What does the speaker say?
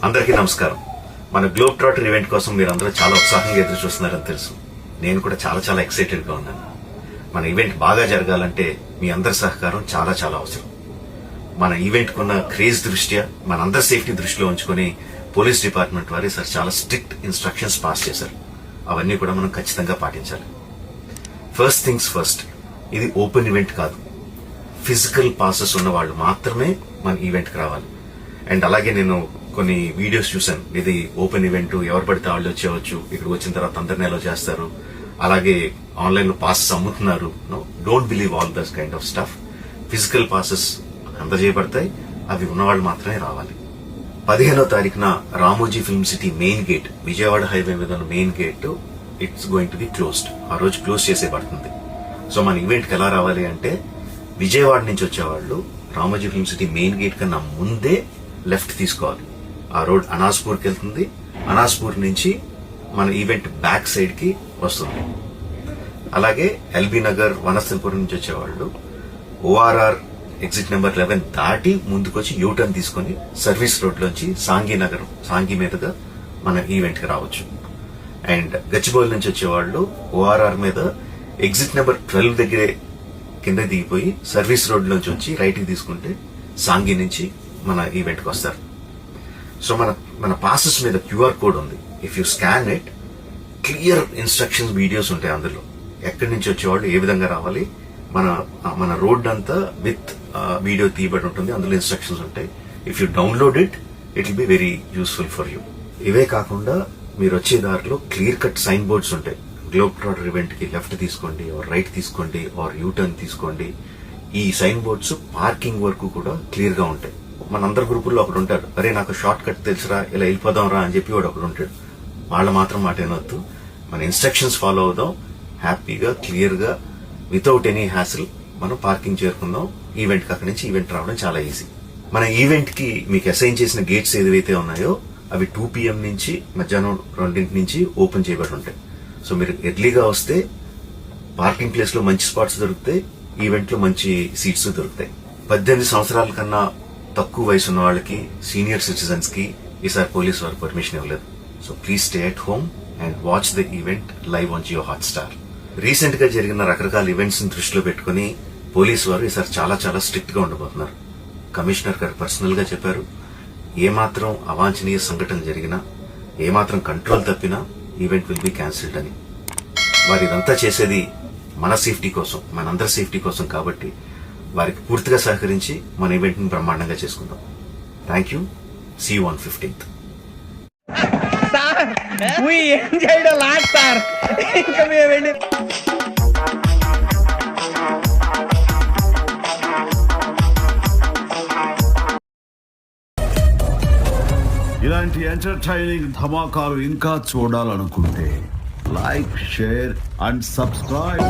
అందరికీ నమస్కారం. మన గ్లోబ్ ట్రాటర్ ఈవెంట్ కోసం మీరు అందరూ చాలా ఉత్సాహంగా ఎదురు చూస్తున్నారని తెలుసు. నేను కూడా చాలా ఎక్సైటెడ్ గా ఉన్నాను. మన ఈవెంట్ బాగా జరగాలంటే మీ అందరి సహకారం చాలా అవసరం. మన ఈవెంట్ కున్న క్రేజ్ దృష్ట్యా మన అందరి సేఫ్టీ దృష్టిలో ఉంచుకొని పోలీస్ డిపార్ట్మెంట్ వారి సార్ చాలా స్ట్రిక్ట్ ఇన్స్ట్రక్షన్స్ పాస్ చేశారు. అవన్నీ కూడా మనం ఖచ్చితంగా పాటించాలి. ఫస్ట్ థింగ్స్ ఫస్ట్, ఇది ఓపెన్ ఈవెంట్ కాదు. ఫిజికల్ పాసెస్ ఉన్న వాళ్ళు మాత్రమే మన ఈవెంట్కి రావాలి. అండ్ అలాగే నేను కొన్ని వీడియోస్ చూశాను. ఇది ఓపెన్ ఈవెంట్, ఎవరు పడితే వాళ్ళు వచ్చేవచ్చు, ఇక్కడ వచ్చిన తర్వాత అందరిని ఎలా చేస్తారు, అలాగే ఆన్లైన్ లో పాసెస్ అమ్ముతున్నారు. Don't believe all this kind of stuff. Physical passes అందజేయబడతాయి, అవి ఉన్నవాళ్ళు మాత్రమే రావాలి. 15వ తారీఖున Ramoji film city main gate, Vijayawada highway మీద ఉన్న main gate it's going to be closed. ఆ రోజు క్లోజ్ చేసేయబడుతుంది. సో మన ఈవెంట్కి ఎలా రావాలి అంటే, విజయవాడ నుంచి వచ్చేవాళ్ళు Ramoji film city main gate కన్నా ముందే లెఫ్ట్ తీసుకోవాలి. ఆ రోడ్ అనాస్పూర్కి వెళ్తుంది. అనాస్పూర్ నుంచి మన ఈవెంట్ బ్యాక్ సైడ్ కి వస్తుంది. అలాగే ఎల్బీ నగర్, వనస్థలపురం నుంచి వచ్చేవాళ్ళు ఓఆర్ఆర్ ఎగ్జిట్ నెంబర్ 11 దాటి ముందుకొచ్చి యూటర్న్ తీసుకుని సర్వీస్ రోడ్ లోంచి సాంఘీ మీదుగా మన ఈవెంట్ కి రావచ్చు. అండ్ గచ్చిబౌలి నుంచి వచ్చేవాళ్ళు ఓఆర్ఆర్ మీద ఎగ్జిట్ నెంబర్ 12 దగ్గరే కింద దిగిపోయి సర్వీస్ రోడ్ లోంచి వచ్చి రైట్ కి తీసుకుంటే సాంఘీ నుంచి మన ఈవెంట్ కి వస్తారు. సో మన పాసెస్ మీద క్యూఆర్ కోడ్ ఉంది. If you scan it, clear instructions videos ఉంటాయి అందులో. ఎక్కడి నుంచి వచ్చేవాళ్ళు ఏ విధంగా రావాలి, మన రోడ్ అంతా విత్ వీడియో తీయబడి ఉంటుంది. అందులో ఇన్స్ట్రక్షన్స్ ఉంటాయి. If you download it will be very useful for you. ఇవే కాకుండా మీరు వచ్చే దారిలో క్లియర్ కట్ సైన్ బోర్డ్స్ ఉంటాయి. గ్లోబ్ ట్రాటర్ ఈవెంట్ కి లెఫ్ట్ తీసుకోండి, ఆర్ రైట్ తీసుకోండి, ఆర్ యూటర్న్ తీసుకోండి. ఈ సైన్ బోర్డ్స్ పార్కింగ్ వరకు కూడా క్లియర్ గా ఉంటాయి. మనందరి గ్రూపుల్లో ఒకడు ఉంటాడు, అరే నాకు షార్ట్ కట్ తెలుసురా, ఇలా వెళ్ళిపోదాం రా అని చెప్పి వాడు ఒకడు ఉంటాడు. వాళ్ళ మాత్రం మాట ఏనొద్దు. మన ఇన్స్ట్రక్షన్స్ ఫాలో అవుదాం. హ్యాపీగా క్లియర్ గా వితౌట్ ఎనీ హ్యాసిల్ మనం పార్కింగ్ చేరుకుందాం. ఈవెంట్ కి అక్కడి నుంచి ఈవెంట్ రావడం చాలా ఈజీ. మన ఈవెంట్ కి మీకు అసైన్ చేసిన గేట్స్ ఏదైతే ఉన్నాయో అవి 2 PM నుంచి మధ్యాహ్నం 2 నుంచి ఓపెన్ చేయబడి ఉంటాయి. సో మీరు ఎర్లీగా వస్తే పార్కింగ్ ప్లేస్ లో మంచి స్పాట్స్ దొరుకుతాయి, ఈవెంట్ లో మంచి సీట్స్ దొరుకుతాయి. 18 సంవత్సరాల కన్నా తక్కువ వయసు ఉన్న వాళ్ళకి, సీనియర్ సిటిజన్స్ కి ఈసారి పోలీసు వారు పర్మిషన్ ఇవ్వలేదు. So please stay at home and watch the event live on Jio Hotstar. Recent గా జరిగిన రకరకాల ఈవెంట్స్ ని దృష్టిలో పెట్టుకుని పోలీసు వారు ఈసారి చాలా స్ట్రిక్ట్ గా ఉండబోతున్నారు. కమిషనర్ గారు పర్సనల్ గా చెప్పారు, ఏమాత్రం అవాంఛనీయ సంఘటన జరిగినా, ఏమాత్రం కంట్రోల్ తప్పినా ఈవెంట్ విల్ బి క్యాన్సిల్డ్ అని. వారు ఇదంతా చేసేది మన సేఫ్టీ కోసం, మనందరి సేఫ్టీ కోసం. కాబట్టి వారికి పూర్తిగా సహకరించి మన ఈవెంట్ ని బ్రహ్మాండంగా చేసుకుందాం. Thank you. See you on 15th. ఏం చేయడం లాట్ సార్. ఇంకా మేము వెళ్ళి ఇలాంటి ఎంటర్టైనింగ్ ధమాకాలు ఇంకా చూడాలనుకుంటే లైక్, షేర్ అండ్ సబ్స్క్రైబ్.